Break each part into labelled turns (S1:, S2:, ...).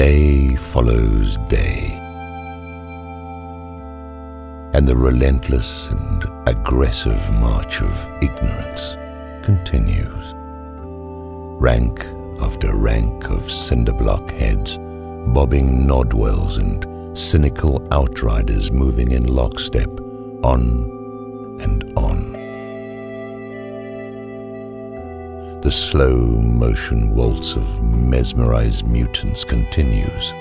S1: Day follows day, and the relentless and aggressive march of ignorance continues. Rank after rank of cinderblock heads, bobbing Nodwells and cynical outriders moving in lockstep, on and on. The slow motion waltz of mesmerized mutants continues.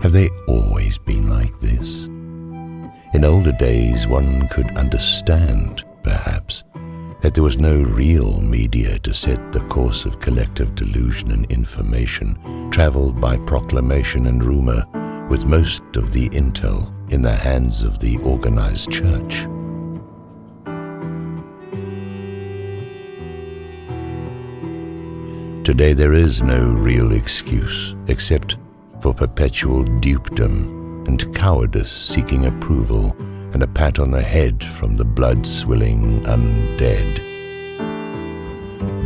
S1: Have they always been like this? In older days, one could understand, perhaps, that there was no real media to set the course of collective delusion and information traveled by proclamation and rumor, with most of the intel in the hands of the organized church. Today there is no real excuse except for perpetual dupedom and cowardice seeking approval and a pat on the head from the blood-swilling undead.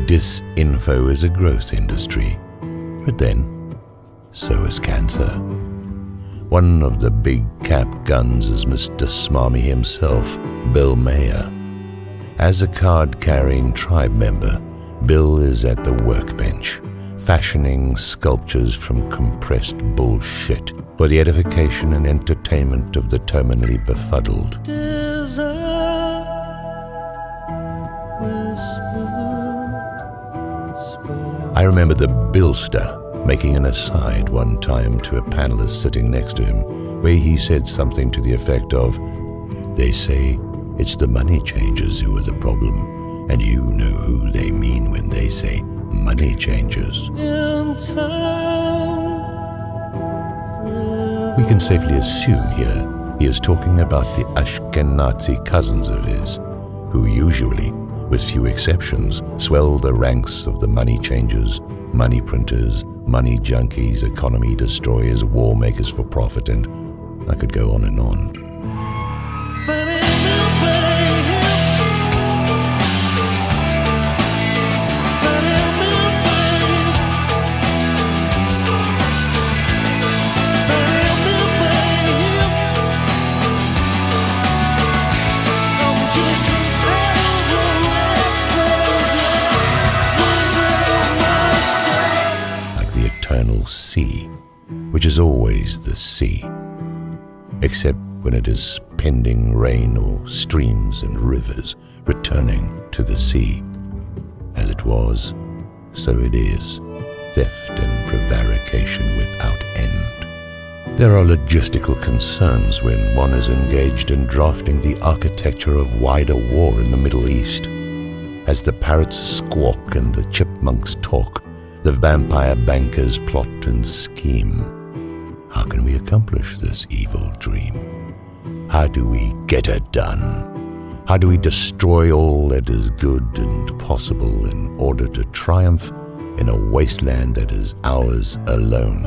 S1: Disinfo is a growth industry, but then, so is cancer. One of the big cap guns is Mr. Smarmy himself, Bill Maher. As a card-carrying tribe member, Bill is at the workbench, fashioning sculptures from compressed bullshit for the edification and entertainment of the terminally befuddled. I remember the Billster making an aside one time to a panelist sitting next to him, where he said something to the effect of, "They say it's the moneychangers who are the problem, and you know who they mean when they say moneychangers." We can safely assume here he is talking about the Ashe-NAZI cousins of his, who usually, with few exceptions, swell the ranks of the moneychangers, money printers, money junkies, economy destroyers, warmakers for profit, and I could go on and on. Sea, which is always the sea, except when it is pending rain or streams and rivers returning to the sea. As it was, so it is, theft and prevarication without end. There are logistical concerns when one is engaged in drafting the architecture of wider war in the Middle East. As the parrots squawk and the chipmunks talk, the vampire bankers plot and scheme. How can we accomplish this evil dream? How do we get it done? How do we destroy all that is good and possible in order to triumph in a wasteland that is ours alone?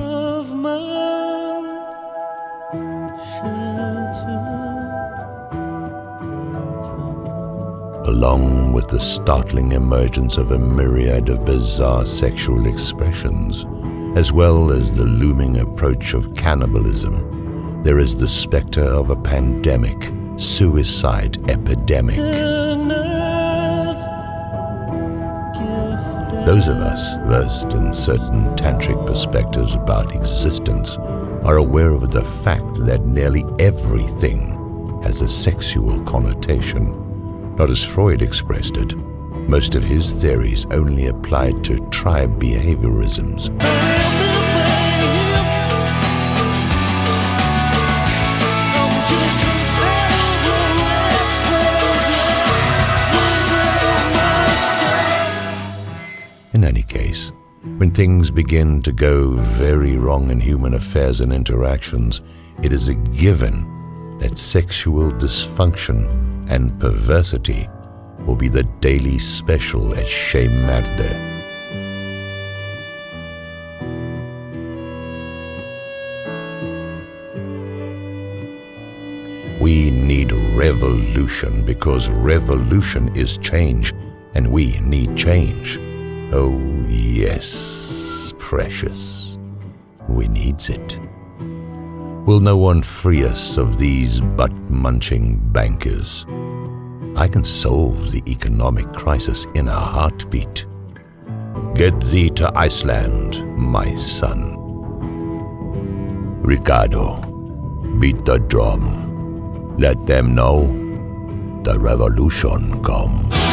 S1: Along with the startling emergence of a myriad of bizarre sexual expressions, as well as the looming approach of cannibalism, there is the specter of a pandemic, suicide epidemic. Those of us versed in certain tantric perspectives about existence are aware of the fact that nearly everything has a sexual connotation. Not as Freud expressed it. Most of his theories only applied to tribe behaviorisms. In any case, when things begin to go very wrong in human affairs and interactions, it is a given that sexual dysfunction and perversity will be the daily special at Ashe-NAZI. We need revolution because revolution is change, and we need change. Oh yes, precious, we needs it. Will no one free us of these butt-munching bankers? I can solve the economic crisis in a heartbeat. Get thee to Iceland, my son. Ricardo, beat the drum. Let them know the revolution comes.